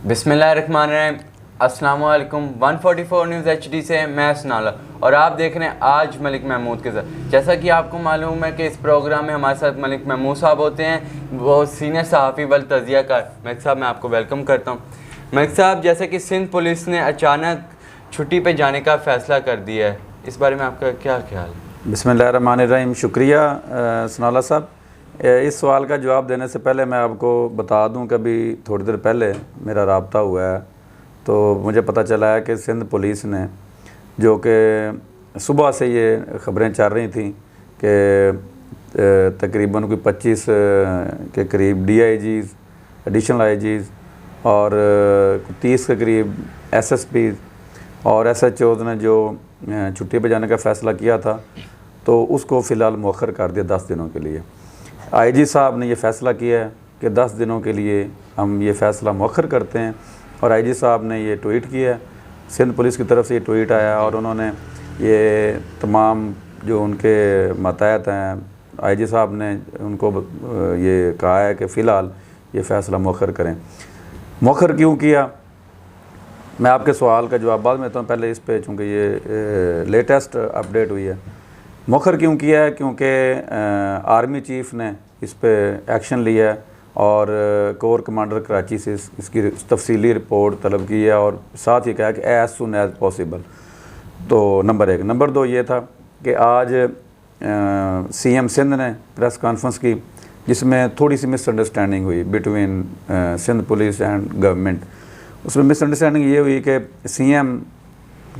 बिस्मिल्लाहिर्रहमानिर्रहीम। अस्सलाम वालेकुम। 144 न्यूज़ HD से मैं सनाला और आप देख रहे हैं आज मलिक महमूद के साथ। जैसा कि आपको मालूम है कि इस प्रोग्राम में हमारे साथ मलिक महमूद साहब होते हैं, वो सीनियर सहाफ़ी वल तज़ियाकार। मलिक साहब, मैं आपको वेलकम करता हूँ। मलिक साहब, जैसे कि सिंध पुलिस ने अचानक छुट्टी पर जाने का फ़ैसला कर दिया है, इस बारे में आपका क्या ख्याल है? बिस्मिल्लाहिर्रहमानिर्रहीम। शुक्रिया सनाला साहब। इस सवाल का जवाब देने से पहले मैं आपको बता दूं कि अभी थोड़ी देर पहले मेरा राब्ता हुआ है तो मुझे पता चला है कि सिंध पुलिस ने, जो कि सुबह से ये ख़बरें चल रही थी कि तकरीबन कोई 25 के करीब DIGs, एडिशनल IGs और 30 के करीब SSPs और SHOs ने जो छुट्टी पर जाने का फ़ैसला किया था तो उसको फ़िलहाल मौखर कर दिया 10 दिनों के लिए। IG साहब ने ये फ़ैसला किया है कि 10 दिनों के लिए हम ये फ़ैसला मौखर करते हैं और IG साहब ने ये ट्वीट किया है। सिंध पुलिस की तरफ से ये ट्वीट आया और उन्होंने ये तमाम जो उनके मताहत हैं IG साहब ने उनको ये कहा है कि फ़िलहाल ये फ़ैसला मौखर करें। मौखर क्यों किया, मैं आपके सवाल का जवाब बाद में देता हूँ। पहले इस पे चूँकि ये लेटेस्ट अपडेट हुई है। मौखर क्यों किया है, क्योंकि आर्मी चीफ़ ने इस पे एक्शन लिया है और कोर कमांडर कराची से इसकी तफसीली रिपोर्ट तलब की है और साथ ही कहा कि एज़ सुन एज़ पॉसिबल। तो नंबर 1। नंबर 2 ये था कि आज CM सिंध ने प्रेस कॉन्फ्रेंस की जिसमें थोड़ी सी मिसअंडरस्टैंडिंग हुई between Sindh police and government. उसमें मिसअंडरस्टैंडिंग ये हुई कि CM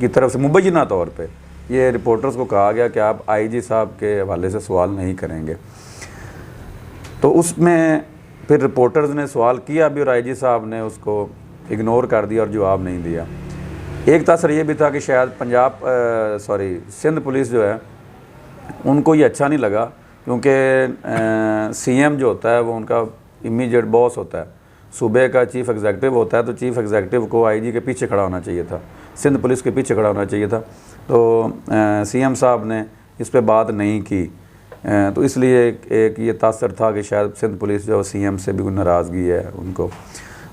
की तरफ से मुबैना तौर पे ये रिपोर्टर्स को कहा गया कि आप IG साहब के हवाले से सवाल नहीं करेंगे। तो उसमें फिर रिपोर्टर्स ने सवाल किया भी और IG साहब ने उसको इग्नोर कर दिया और जवाब नहीं दिया। एक तासर ये भी था कि शायद सिंध पुलिस जो है उनको ये अच्छा नहीं लगा, क्योंकि CM जो होता है वो उनका इमीडिएट बॉस होता है, सूबे का चीफ़ एग्जीक्यूटिव होता है। तो चीफ़ एग्जीक्यूटिव को IG के पीछे खड़ा होना चाहिए था, सिंध पुलिस के पीछे खड़ा होना चाहिए था। तो CM साहब ने इस पे बात नहीं की। तो इसलिए एक ये तासर था कि शायद सिंध पुलिस जो CM से भी कोई नाराज़गी है उनको।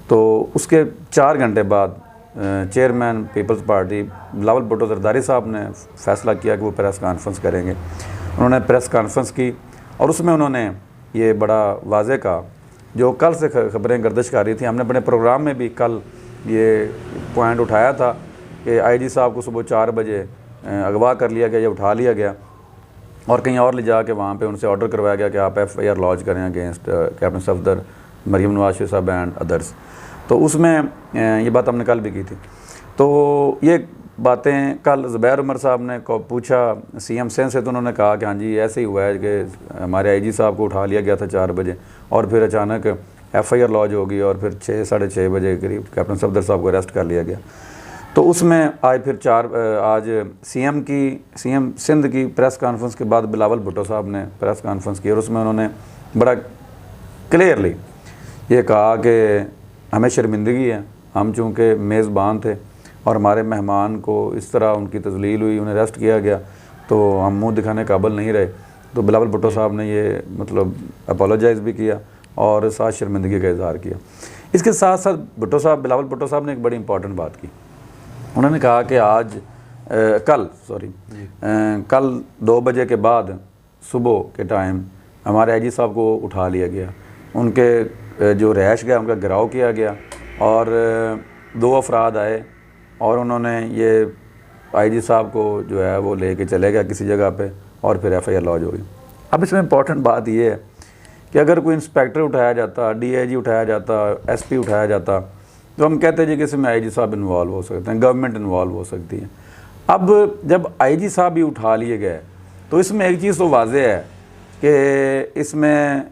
तो उसके 4 घंटे बाद chairman People's Party Bilawal Bhutto Zardari साहब ने फ़ैसला किया कि वो प्रेस कॉन्फ्रेंस करेंगे। उन्होंने प्रेस कॉन्फ्रेंस की और उसमें उन्होंने ये बड़ा वाज़े कहा, जो कल से ख़बरें गर्दिश कर रही थी। हमने अपने प्रोग्राम में भी कल ये पॉइंट उठाया था कि IG साहब को सुबह 4 बजे अगवा कर लिया गया या उठा लिया गया और कहीं और ले जा के वहाँ पे उनसे ऑर्डर करवाया गया कि आप FIR लॉन्च करें अगेंस्ट कैप्टन सफदर, मरीम नवाज साहब एंड अदर्स। तो उसमें ये बात हमने कल भी की थी। तो ये बातें कल ज़ुबैर उमर साहब ने को पूछा CM सिंध से, तो उन्होंने कहा कि हाँ जी ऐसे ही हुआ है कि हमारे IG साहब को उठा लिया गया था 4 बजे और फिर अचानक FIR लॉन्च होगी और फिर 6 साढ़े 6 बजे करीब कैप्टन सफदर साहब को अरेस्ट कर लिया गया। तो उसमें आज फिर आज CM सिंध की प्रेस कॉन्फ्रेंस के बाद बिलावल भुट्टो साहब ने प्रेस कॉन्फ्रेंस की और उसमें उन्होंने बड़ा क्लियरली ये कहा कि हमें शर्मिंदगी है, हम चूँकि मेज़बान थे और हमारे मेहमान को इस तरह उनकी तजलील हुई, उन्हें अरेस्ट किया गया, तो हम मुँह दिखाने काबिल नहीं रहे। तो बिलावल भुट्टो साहब ने ये मतलब अपोलोजाइज़ भी किया और साथ शर्मिंदगी का इज़हार किया। इसके साथ साथ बिलावल भुट्टो साहब ने एक बड़ी इंपॉर्टेंट बात की। उन्होंने कहा कि कल 2 बजे के बाद सुबह के टाइम हमारे IG साहब को उठा लिया गया, उनके जो रहायश गया उनका गिराव किया गया और 2 अफराद आए और उन्होंने ये IG साहब को जो है वो लेके चले गया किसी जगह पे और फिर FIR लॉन्च हो गई। अब इसमें इम्पॉर्टेंट बात ये है कि अगर कोई इंस्पेक्टर उठाया जाता, DIG उठाया जाता, SP उठाया जाता, तो हम कहते हैं जी कि इसमें IG साहब इन्वॉल्व हो सकते हैं, गवर्नमेंट इन्वॉल्व हो सकती है। अब जब IG साहब भी उठा लिए गए तो इसमें एक चीज़ तो वाज़ेह है कि इसमें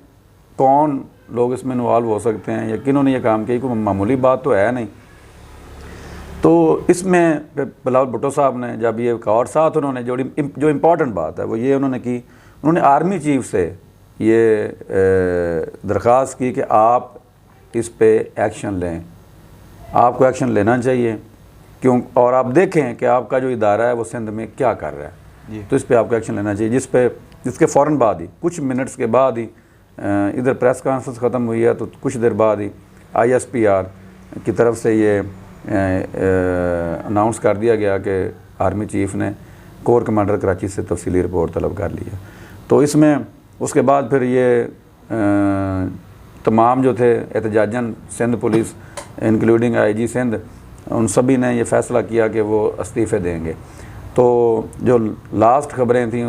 कौन लोग इसमें इन्वॉल्व हो सकते हैं या किन्होंने ये काम किया, कोई मामूली बात तो है नहीं। तो इसमें बिलावल भुट्टो साहब ने जब ये कहा और साथ उन्होंने जो इम्पॉर्टेंट बात है वो ये उन्होंने की, उन्होंने आर्मी चीफ से ये दरख्वास्त की कि आप इस पे एक्शन लें, आपको एक्शन लेना चाहिए क्यों, और आप देखें कि आपका जो इदारा है वो सिंध में क्या कर रहा है, तो इस पे आपको एक्शन लेना चाहिए। जिसके फ़ौरन बाद ही कुछ मिनट्स के बाद ही इधर प्रेस कॉन्फ्रेंस ख़त्म हुई है तो कुछ देर बाद ही ISPR की तरफ से ये अनाउंस कर दिया गया कि आर्मी चीफ़ ने कोर कमांडर कराची से तफसीली रिपोर्ट तलब कर ली है। तो इसमें उसके बाद फिर ये तमाम जो थे एहतजाजन Sindh police including IG Sindh, उन सभी ने ये फ़ैसला किया कि वो इस्तीफ़े देंगे। तो जो लास्ट खबरें थीं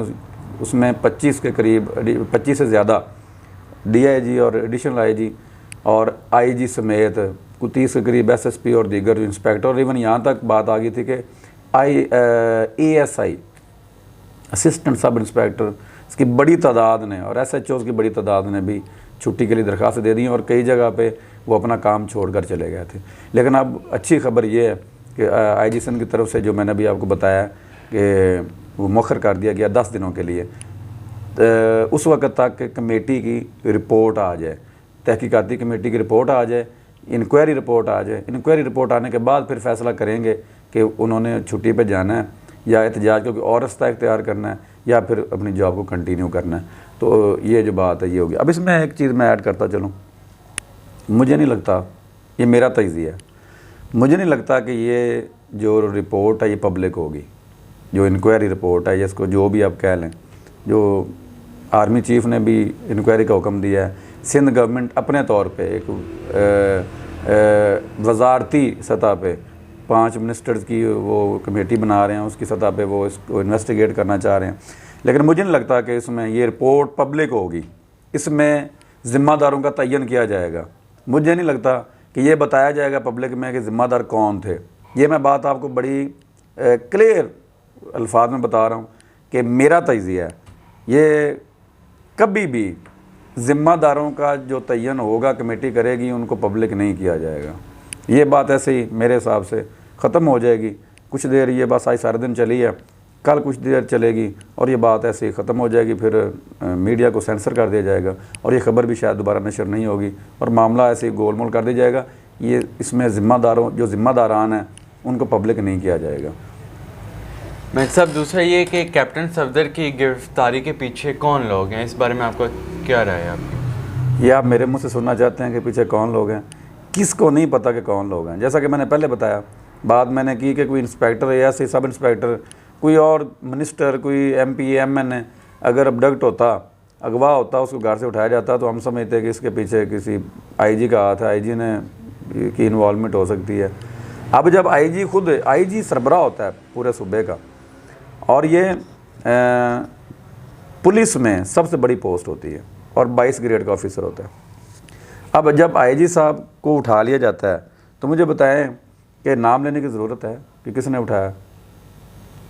उसमें 25 के करीब 25 से ज़्यादा DIG और एडिशनल IG और IG समेत कुछ 30 के करीब SSP और दीगर इंस्पेक्टर, और इवन यहाँ तक बात आ गई थी कि ASI असिस्टेंट सब इंस्पेक्टर इसकी बड़ी तादाद ने और SHOs की बड़ी तादाद ने भी छुट्टी के लिए दरख्वास्त दे दी और कई जगह पे वो अपना काम छोड़कर चले गए थे। लेकिन अब अच्छी खबर ये है कि IG सिंध की तरफ से जो मैंने अभी आपको बताया कि वो मौखर कर दिया गया 10 दिनों के लिए, उस वक्त तक कमेटी की रिपोर्ट आ जाए, तहकीकाती कमेटी की रिपोर्ट आ जाए, इंक्वायरी रिपोर्ट आ जाए। इंक्वायरी रिपोर्ट आने के बाद फिर फैसला करेंगे कि उन्होंने छुट्टी पे जाना है या एहतजाज को और रास्ता इख्तियार करना है या फिर अपनी जॉब को कंटिन्यू करना है। तो ये जो बात है ये होगी। अब इसमें एक चीज़ मैं ऐड करता चलूँ, मुझे नहीं लगता, ये मेरा तज्ज़िया है, मुझे नहीं लगता कि ये जो रिपोर्ट है ये पब्लिक होगी, जो इंक्वायरी रिपोर्ट है, इसको जो भी आप कह लें, जो आर्मी चीफ़ ने भी इंक्वायरी का हुक्म दिया है, सिंध गवर्नमेंट अपने तौर पे एक वजारती सतह पे 5 मिनिस्टर्स की वो कमेटी बना रहे हैं, उसकी सतह पे वो इसको इन्वेस्टिगेट करना चाह रहे हैं। लेकिन मुझे नहीं लगता कि इसमें ये रिपोर्ट पब्लिक होगी, इसमें ज़िम्मेदारों का तयन किया जाएगा। मुझे नहीं लगता कि ये बताया जाएगा पब्लिक में कि ज़िम्मेदार कौन थे। ये मैं बात आपको बड़ी क्लियर अल्फाज में बता रहा हूँ कि मेरा तज्ज़िया है, ये कभी भी ज़िम्मेदारों का जो तयन होगा कमेटी करेगी, उनको पब्लिक नहीं किया जाएगा। ये बात ऐसे ही मेरे हिसाब से ख़त्म हो जाएगी। कुछ देर ये बस आज सारे दिन चली है, कल कुछ देर चलेगी और ये बात ऐसे ही ख़त्म हो जाएगी। फिर मीडिया को सेंसर कर दिया जाएगा और ये ख़बर भी शायद दोबारा नशर नहीं होगी और मामला ऐसे ही गोलमोल कर दिया जाएगा। ये इसमें जो ज़िम्मेदारान हैं उनको पब्लिक नहीं किया जाएगा। मैं सब दूसरा ये कि कैप्टन सफदर की गिरफ्तारी के पीछे कौन लोग हैं, इस बारे में आपको क्या राय है आपकी? ये आप मेरे मुंह से सुनना चाहते हैं कि पीछे कौन लोग हैं? किसको नहीं पता कि कौन लोग हैं? जैसा कि मैंने पहले बताया, बात मैंने की कि कोई इंस्पेक्टर या ऐसे सब इंस्पेक्टर, कोई और मिनिस्टर, कोई MP MN अगर अबडक्ट होता, अगवा होता, उसको घर से उठाया जाता, तो हम समझते कि इसके पीछे किसी IG का हाथ है, IG ने की इन्वॉल्वमेंट हो सकती है। अब जब IG खुद IG सरबराह होता है पूरे सूबे का और ये पुलिस में सबसे बड़ी पोस्ट होती है और 22 ग्रेड का ऑफिसर होता है। अब जब IG साहब को उठा लिया जाता है तो मुझे बताएं कि नाम लेने की ज़रूरत है कि किसने उठाया?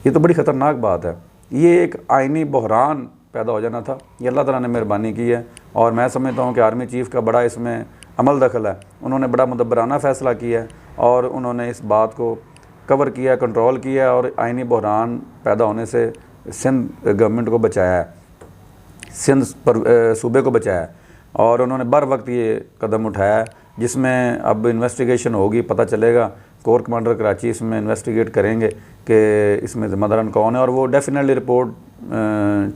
ये तो बड़ी ख़तरनाक बात है। ये एक आइनी बहरान पैदा हो जाना था। ये अल्लाह ताला ने मेहरबानी की है और मैं समझता हूँ कि आर्मी चीफ़ का बड़ा इसमें अमल दखल है। उन्होंने बड़ा मुदब्बराना फ़ैसला किया है और उन्होंने इस बात को कवर किया, कंट्रोल किया और आइनी बहरान पैदा होने से सिंध गवर्नमेंट को बचाया है, सिंध सूबे को बचाया है और उन्होंने बर वक्त ये कदम उठाया है जिसमें अब इन्वेस्टिगेशन होगी, पता चलेगा। कोर कमांडर कराची इसमें इन्वेस्टिगेट करेंगे कि इसमें ज़िम्मेदारान कौन है और वो डेफिनेटली रिपोर्ट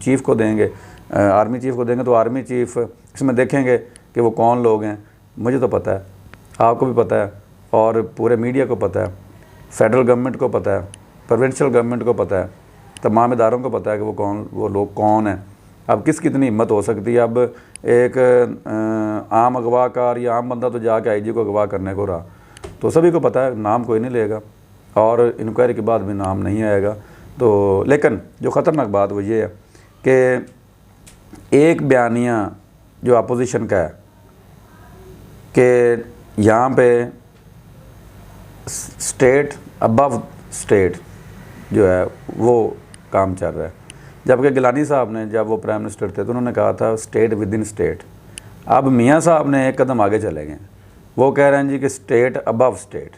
चीफ़ को देंगे, आर्मी चीफ़ को देंगे। तो आर्मी चीफ़ इसमें देखेंगे कि वो कौन लोग हैं। मुझे तो पता है, आपको भी पता है और पूरे मीडिया को पता है, फेडरल गवर्नमेंट को पता है, प्रोविंशियल गवर्नमेंट को पता है, तमाम इदारों को पता है कि वो लोग कौन हैं। अब किसकी इतनी हिम्मत हो सकती है? अब एक आम अगवाकार या आम बंदा तो जाके IG को अगवा करने को रहा, तो सभी को पता है नाम कोई नहीं लेगा और इंक्वायरी के बाद भी नाम नहीं आएगा। तो लेकिन जो ख़तरनाक बात वो ये है कि एक बयानिया जो अपोजिशन का है कि यहाँ पे स्टेट अबव स्टेट जो है वो काम चल रहा है, जबकि गिलानी साहब ने जब वो प्राइम मिनिस्टर थे तो उन्होंने कहा था स्टेट विद इन स्टेट। अब मियाँ साहब ने एक कदम आगे चले गए, वो कह रहे हैं जी कि स्टेट अबव स्टेट।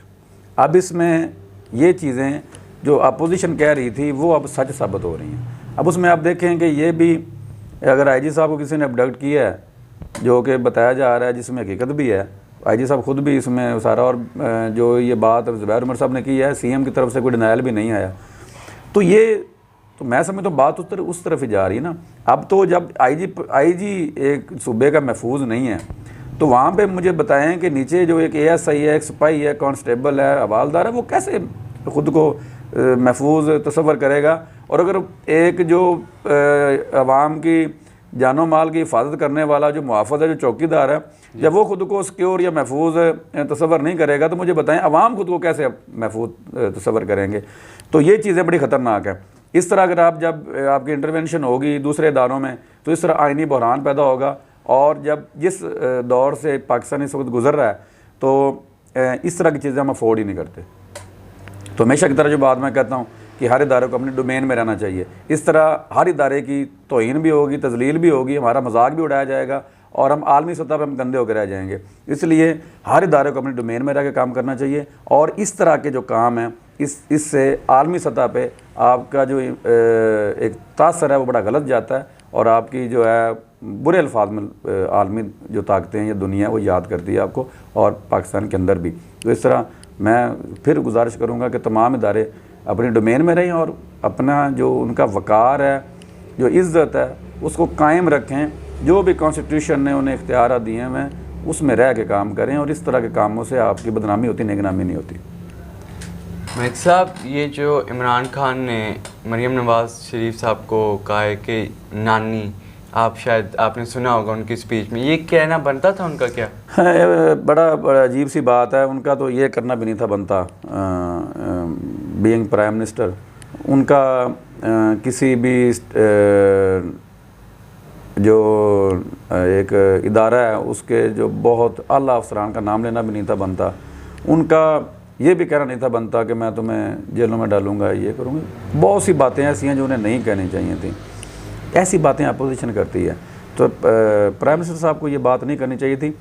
अब इसमें ये चीज़ें जो अपोजिशन कह रही थी वो अब सच साबित हो रही हैं। अब उसमें आप देखें कि ये भी अगर IG साहब को किसी ने अबडक्ट किया है जो कि बताया जा रहा है, जिसमें हकीकत भी है, IG साहब खुद भी इसमें सारा, और जो ये बात ज़ुबैर उमर साहब ने की है, CM की तरफ से कोई डिनायल भी नहीं आया। तो ये तो मैं समझता हूँ बात उस तरफ ही जा रही है ना। अब तो जब IG एक सूबे का महफूज नहीं है तो वहाँ पे मुझे बताएं कि नीचे जो एक ASI है, एक सिपाही है, कांस्टेबल है, हवालदार है, वो कैसे ख़ुद को महफूज तस्वर करेगा। और अगर एक जो अवाम की जानो माल की हिफाजत करने वाला जो मुहाफ़िज़ है, जो चौकीदार है, जब वो ख़ुद को सिक्योर या महफूज तस्वर नहीं करेगा तो मुझे बताएं अवाम खुद को कैसे महफूज तस्वर करेंगे। तो ये चीज़ें बड़ी ख़तरनाक है। इस तरह अगर जब आपकी इंटरवेंशन होगी दूसरे इदारों में तो इस तरह आइनी बहरान पैदा होगा। और जब जिस दौर से पाकिस्तान इस वक्त गुजर रहा है तो इस तरह की चीज़ें हम अफोर्ड ही नहीं करते। तो हमेशा की तरह जो बात मैं कहता हूँ कि हर इदारे को अपने डोमेन में रहना चाहिए। इस तरह हर इदारे की तौहीन भी होगी, तजलील भी होगी, हमारा मजाक भी उड़ाया जाएगा और हम आलमी सतह पर हम गंदे होकर रह जाएंगे। इसलिए हर इदारे को अपने डोमेन में रह के काम करना चाहिए। और इस तरह के जो काम हैं इससे आलमी सतह पे आपका जो एक तासर है वो बड़ा गलत जाता है और आपकी जो है बुरे अल्फाज में आलमी जो ताकतें हैं या दुनिया वो याद करती है आपको, और पाकिस्तान के अंदर भी। तो इस तरह मैं फिर गुजारिश करूँगा कि तमाम इदारे अपने डोमेन में रहें और अपना जो उनका वक़ार है, जो इज़्ज़त है, उसको कायम रखें। जो भी कॉन्स्टिट्यूशन ने उन्हें इख्तियार दिए हैं उसमें रह के काम करें और इस तरह के कामों से आपकी बदनामी होती, नेकनामी नहीं होती। मलिक साहब, ये जो इमरान खान ने मरीम नवाज़ शरीफ साहब को कहा है कि नानी, आप शायद आपने सुना होगा उनकी स्पीच में, ये कहना बनता था उनका क्या? बड़ा अजीब सी बात है। उनका तो ये करना भी नहीं था बनता, बीइंग प्राइम मिनिस्टर। उनका किसी भी जो एक इदारा है उसके जो बहुत आला अफसरान का नाम लेना भी नहीं था बनता। उनका ये भी कहना नहीं था बनता कि मैं तुम्हें जेलों में डालूंगा, ये करूँगा। बहुत सी बातें ऐसी हैं जो उन्हें नहीं कहनी चाहिए थी। ऐसी बातें अपोजिशन करती है। तो प्राइम मिनिस्टर साहब को ये बात नहीं करनी चाहिए थी।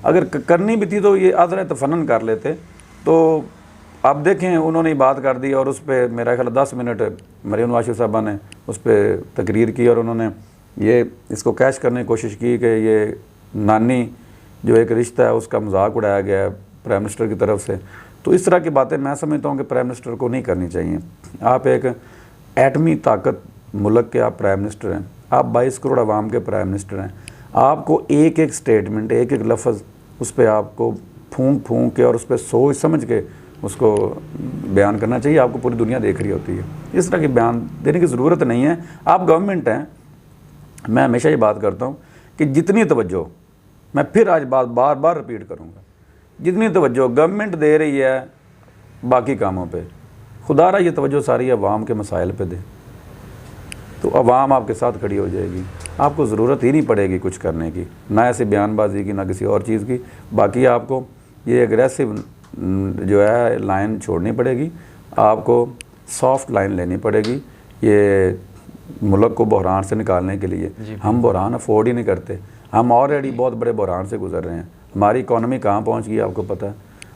अगर करनी भी थी तो ये आदर तफन्न कर लेते। तो आप देखें उन्होंने बात कर दी और उस पर मेरा ख्याल 10 मिनट मरीम नवाज़ शरीफ साहबा ने उस पर तकरीर की और उन्होंने ये इसको कैश करने की कोशिश की कि ये नानी जो एक रिश्ता है उसका मजाक उड़ाया गया है प्राइम मिनिस्टर की तरफ से। तो इस तरह की बातें मैं समझता हूँ कि प्राइम मिनिस्टर को नहीं करनी चाहिए। आप एक एटमी ताकत मुल्क के आप प्राइम मिनिस्टर हैं, आप 22 करोड़ आवाम के प्राइम मिनिस्टर हैं। आपको एक एक स्टेटमेंट, एक एक लफ्ज़ उस पर आपको फूंक फूंक के और उस पर सोच समझ के उसको बयान करना चाहिए। आपको पूरी दुनिया देख रही होती है, इस तरह के बयान देने की ज़रूरत नहीं है। आप गवर्नमेंट हैं। मैं हमेशा ये बात करता हूँ कि जितनी तवज्जो, मैं फिर आज बात बार बार रिपीट करूँगा, जितनी तवज्जो गवर्नमेंट दे रही है बाकी कामों पे, खुदारा ये तवज्जो सारी अवाम के मसाइल पे दे, तो अवाम आपके साथ खड़ी हो जाएगी। आपको ज़रूरत ही नहीं पड़ेगी कुछ करने की, ना ऐसे बयानबाजी की, ना किसी और चीज़ की। बाकी आपको ये एग्रेसिव जो है लाइन छोड़नी पड़ेगी, आपको सॉफ्ट लाइन लेनी पड़ेगी ये मुल्क को बहरान से निकालने के लिए। हम बहरान अफोर्ड ही नहीं करते। हम ऑलरेडी बहुत बड़े बहरान से गुजर रहे हैं। हमारी इकॉनमी कहाँ पहुँच गई आपको पता है,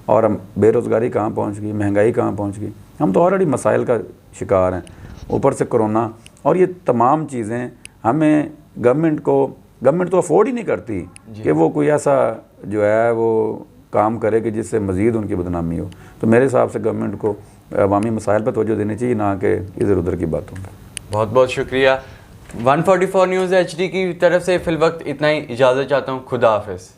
और हम बेरोज़गारी कहाँ पहुँच गई, महंगाई कहाँ पहुँच गई। हम तो ऑलरेडी मसाइल का शिकार हैं, ऊपर से कोरोना और ये तमाम चीज़ें हमें गवर्नमेंट तो अफोर्ड ही नहीं करती कि वो कोई ऐसा जो है वो काम करे कि जिससे मज़ीद उनकी बदनामी हो। तो मेरे हिसाब से गवर्नमेंट को अवामी मसाइल पर तवज्जो देनी चाहिए, ना कि इधर उधर की बातों पर। बहुत बहुत शुक्रिया। 144 न्यूज़ HD की तरफ से फ़िल वक्त इतना ही, इजाज़त चाहता हूँ। खुदा हाफ़िज़।